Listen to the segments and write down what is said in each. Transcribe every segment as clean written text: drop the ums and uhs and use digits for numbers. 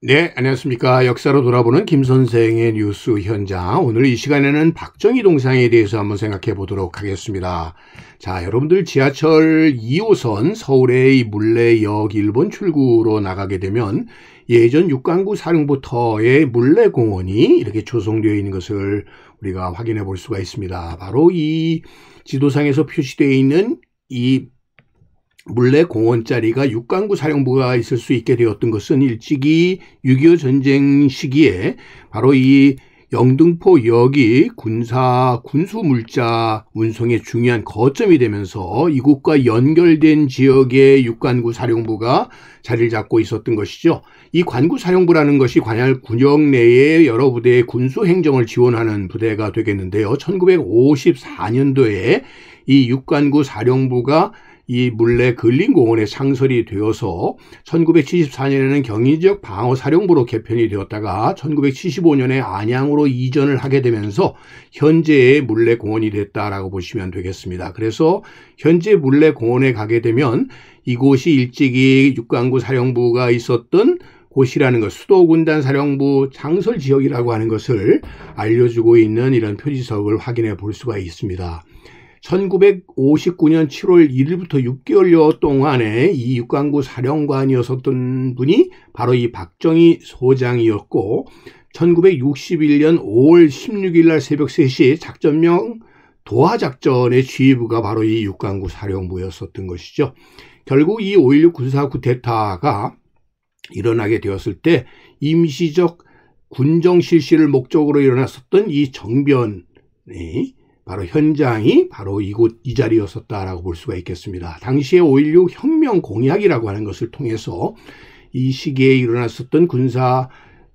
네, 안녕하십니까. 역사로 돌아보는 김 선생의 뉴스 현장. 오늘 이 시간에는 박정희 동상에 대해서 한번 생각해 보도록 하겠습니다. 자, 여러분들 지하철 2호선 서울의 물레역 일본 출구로 나가게 되면 예전 육관구 사령부터의 물레공원이 이렇게 조성되어 있는 것을 우리가 확인해 볼 수가 있습니다. 바로 이 지도상에서 표시되어 있는 이 물레공원 자리가 육관구 사령부가 있을 수 있게 되었던 것은 일찍이 6.25 전쟁 시기에 바로 이 영등포역이 군수물자 운송의 중요한 거점이 되면서 이곳과 연결된 지역의 육관구 사령부가 자리를 잡고 있었던 것이죠. 이 관구 사령부라는 것이 관할 군역 내의 여러 부대의 군수 행정을 지원하는 부대가 되겠는데요. 1954년도에 이 육관구 사령부가 이 물레 근린공원에 상설이 되어서 1974년에는 경인지역 방어사령부로 개편이 되었다가 1975년에 안양으로 이전을 하게 되면서 현재의 물레공원이 됐다라고 보시면 되겠습니다. 그래서 현재 물레공원에 가게 되면 이곳이 일찍이 육관구 사령부가 있었던 곳이라는 것, 수도군단 사령부 창설 지역이라고 하는 것을 알려주고 있는 이런 표지석을 확인해 볼 수가 있습니다. 1959년 7월 1일부터 6개월여 동안에 이 육관구 사령관이었던 분이 바로 이 박정희 소장이었고 1961년 5월 16일 날 새벽 3시 작전명 도하작전의 지휘부가 바로 이 육관구 사령부였었던 것이죠. 결국 이 5.16 군사 쿠데타가 일어나게 되었을 때 임시적 군정 실시를 목적으로 일어났었던 이 정변이 바로 현장이 바로 이곳 이 자리였었다라고 볼 수가 있겠습니다. 당시에 5.16 혁명 공약이라고 하는 것을 통해서 이 시기에 일어났었던 군사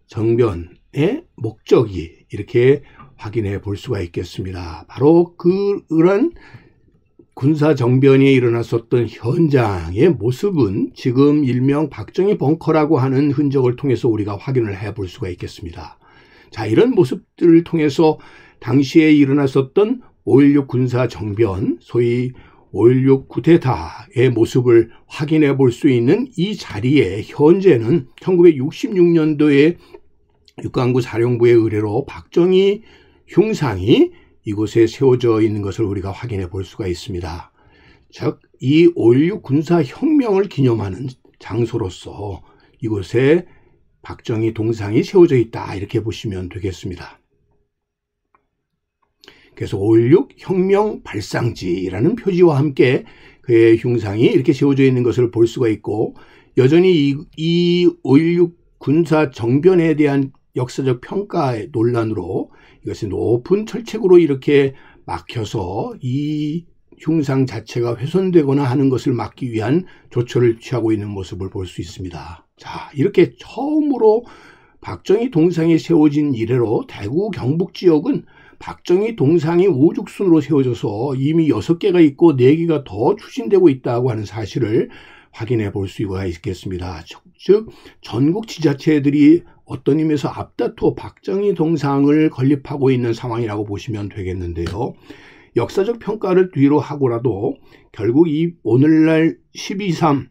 정변의 목적이 이렇게 확인해 볼 수가 있겠습니다. 바로 그런 군사 정변이 일어났었던 현장의 모습은 지금 일명 박정희 벙커라고 하는 흔적을 통해서 우리가 확인을 해 볼 수가 있겠습니다. 자, 이런 모습들을 통해서 당시에 일어났었던 5.16 군사 정변, 소위 5.16 쿠데타의 모습을 확인해 볼 수 있는 이 자리에 현재는 1966년도에 육관구 사령부의 의뢰로 박정희 흉상이 이곳에 세워져 있는 것을 우리가 확인해 볼 수가 있습니다. 즉, 이 5.16 군사 혁명을 기념하는 장소로서 이곳에 박정희 동상이 세워져 있다, 이렇게 보시면 되겠습니다. 그래서 5.16 혁명 발상지라는 표지와 함께 그의 흉상이 이렇게 세워져 있는 것을 볼 수가 있고, 여전히 이 5.16 군사 정변에 대한 역사적 평가의 논란으로 이것이 높은 철책으로 이렇게 막혀서 이 흉상 자체가 훼손되거나 하는 것을 막기 위한 조처를 취하고 있는 모습을 볼 수 있습니다. 자, 이렇게 처음으로 박정희 동상이 세워진 이래로 대구 경북 지역은 박정희 동상이 오죽순으로 세워져서 이미 6개가 있고 4개가 더 추진되고 있다고 하는 사실을 확인해 볼 수가 있겠습니다. 즉, 전국 지자체들이 어떤 의미에서 앞다투어 박정희 동상을 건립하고 있는 상황이라고 보시면 되겠는데요. 역사적 평가를 뒤로 하고라도 결국 이 오늘날 12.3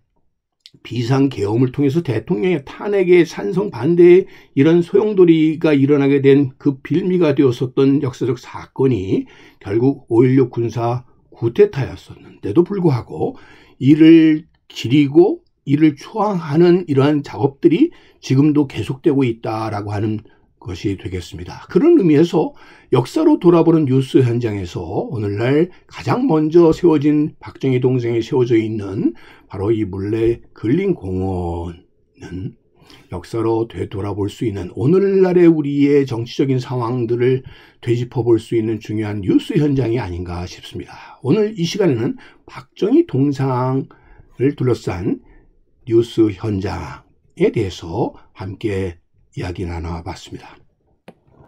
비상계엄을 통해서 대통령의 탄핵에 찬성 반대의 이런 소용돌이가 일어나게 된 그 빌미가 되었었던 역사적 사건이 결국 5.16 군사 쿠데타였었는데도 불구하고 이를 기리고 이를 추앙하는 이러한 작업들이 지금도 계속되고 있다라고 하는 것이 되겠습니다. 그런 의미에서 역사로 돌아보는 뉴스 현장에서 오늘날 가장 먼저 세워진 박정희 동상이 세워져 있는 바로 이 물레 근린공원은 역사로 되돌아볼 수 있는 오늘날의 우리의 정치적인 상황들을 되짚어 볼 수 있는 중요한 뉴스 현장이 아닌가 싶습니다. 오늘 이 시간에는 박정희 동상을 둘러싼 뉴스 현장에 대해서 함께 이야기 나눠봤습니다.